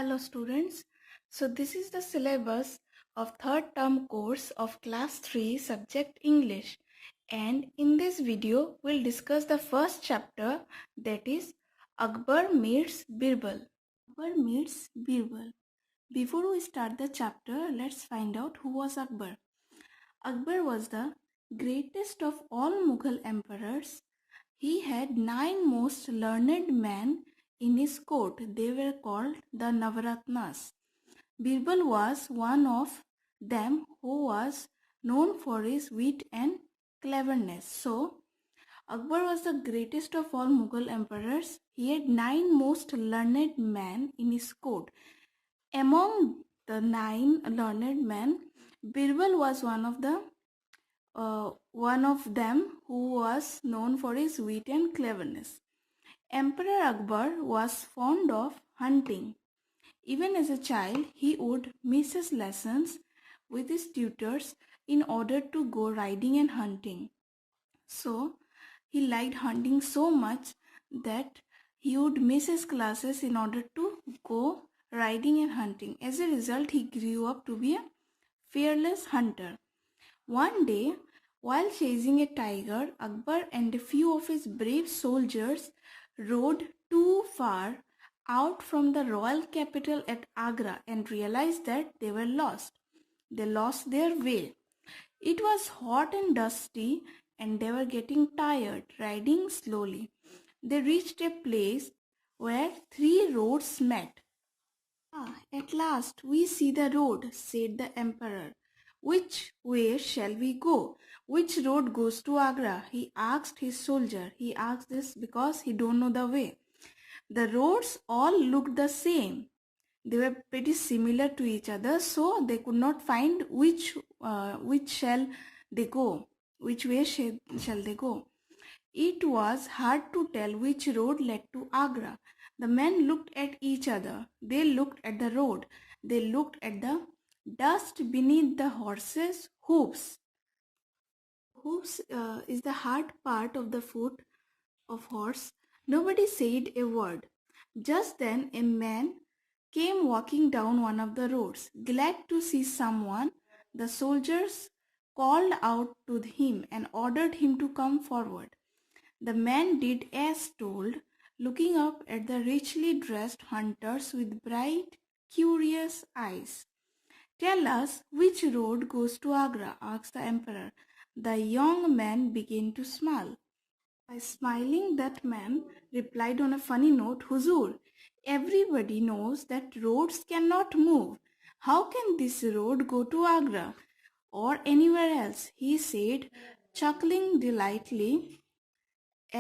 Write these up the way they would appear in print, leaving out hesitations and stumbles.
Hello students. So this is the syllabus of third term course of class 3 subject English, and in this video we'll discuss the first chapter, that is Akbar meets Birbal. Akbar meets Birbal. Before we start the chapter, let's find out who was Akbar. Akbar was the greatest of all Mughal emperors. He had 9 most learned men in his court. They were called the Navaratnas. Birbal was one of them who was known for his wit and cleverness. So, Akbar was the greatest of all Mughal emperors. He had 9 most learned men in his court. Among the 9 learned men, Birbal was one of them who was known for his wit and cleverness. Emperor Akbar was fond of hunting. Even as a child, he would miss his lessons with his tutors in order to go riding and hunting. So, he liked hunting so much that he would miss his classes in order to go riding and hunting. As a result, he grew up to be a fearless hunter. One day, while chasing a tiger, Akbar and a few of his brave soldiers rode too far out from the royal capital at Agra and realized that they were lost. They lost their way. It was hot and dusty, and they were getting tired, riding slowly. They reached a place where 3 roads met. "Ah, at last we see the road," said the emperor. "Which way shall we go? Which road goes to Agra?" he asked his soldier. He asked this because he don't know the way. The roads all looked the same. They were pretty similar to each other, so they could not find which shall they go, which way shall they go. It was hard to tell which road led to Agra. The men looked at each other. They looked at the road. They looked at the dust beneath the horses' hoofs. Hoofs is the hard part of the foot of horse. Nobody said a word. Just then a man came walking down one of the roads. Glad to see someone, the soldiers called out to him and ordered him to come forward. The man did as told, looking up at the richly dressed hunters with bright, curious eyes. "Tell us which road goes to Agra?" asked the emperor. The young man began to smile. By smiling, that man replied on a funny note, "Huzur, everybody knows that roads cannot move. How can this road go to Agra or anywhere else?" he said, chuckling delightedly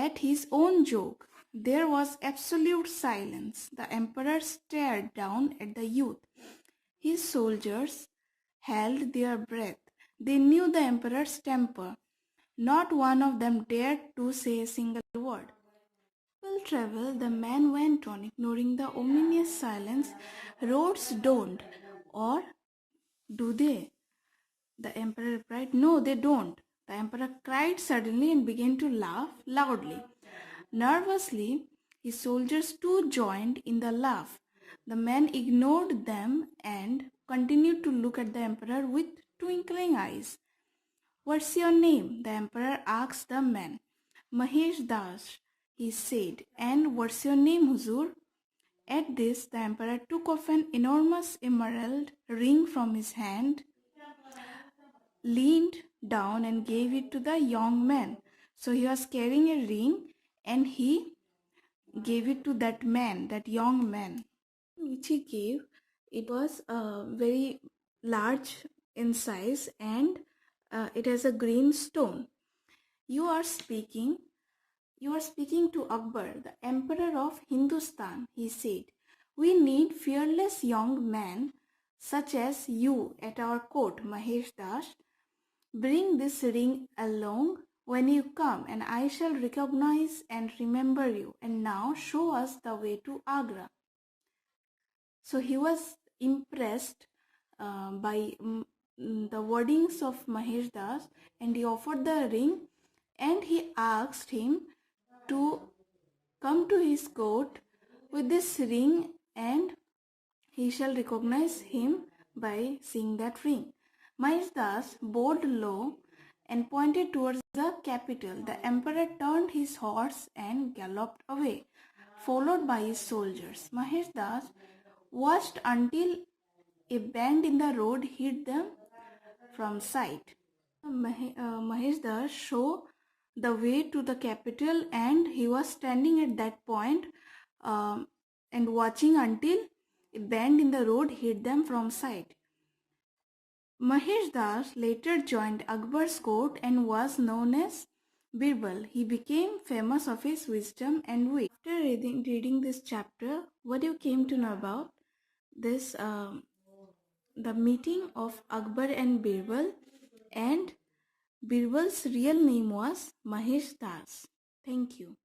at his own joke. There was absolute silence. The emperor stared down at the youth. His soldiers held their breath. They knew the emperor's temper. Not one of them dared to say a single word. "People travel," the man went on, ignoring the ominous silence. "Roads don't. Or do they?" The emperor replied, "No, they don't." The emperor cried suddenly and began to laugh loudly. Nervously, his soldiers too joined in the laugh. The men ignored them and continued to look at the emperor with twinkling eyes. "What's your name?" the emperor asked the man. "Mahesh Das," he said. "And what's your name, Huzur?" At this, the emperor took off an enormous emerald ring from his hand, leaned down and gave it to the young man. So he was carrying a ring and he gave it to that man, that young man. Which he gave, it was very large in size, and it has a green stone. You are speaking to Akbar, the emperor of Hindustan," he said. "We need fearless young men such as you at our court, Mahesh Das. Bring this ring along when you come, and I shall recognize and remember you. And now show us the way to Agra." So he was impressed by the wordings of Mahesh Das, and he offered the ring, and he asked him to come to his court with this ring and he shall recognize him by seeing that ring. Mahesh Das bowed low and pointed towards the capital. The emperor turned his horse and galloped away, followed by his soldiers. Mahesh Das watched until a bend in the road hid them from sight. Mahesh Das showed the way to the capital, and he was standing at that point and watching until a bend in the road hid them from sight. Mahesh Das later joined Akbar's court and was known as Birbal. He became famous of his wisdom and wit. After reading this chapter, what you came to know about this, the meeting of Akbar and Birbal, and Birbal's real name was Mahesh Das. Thank you.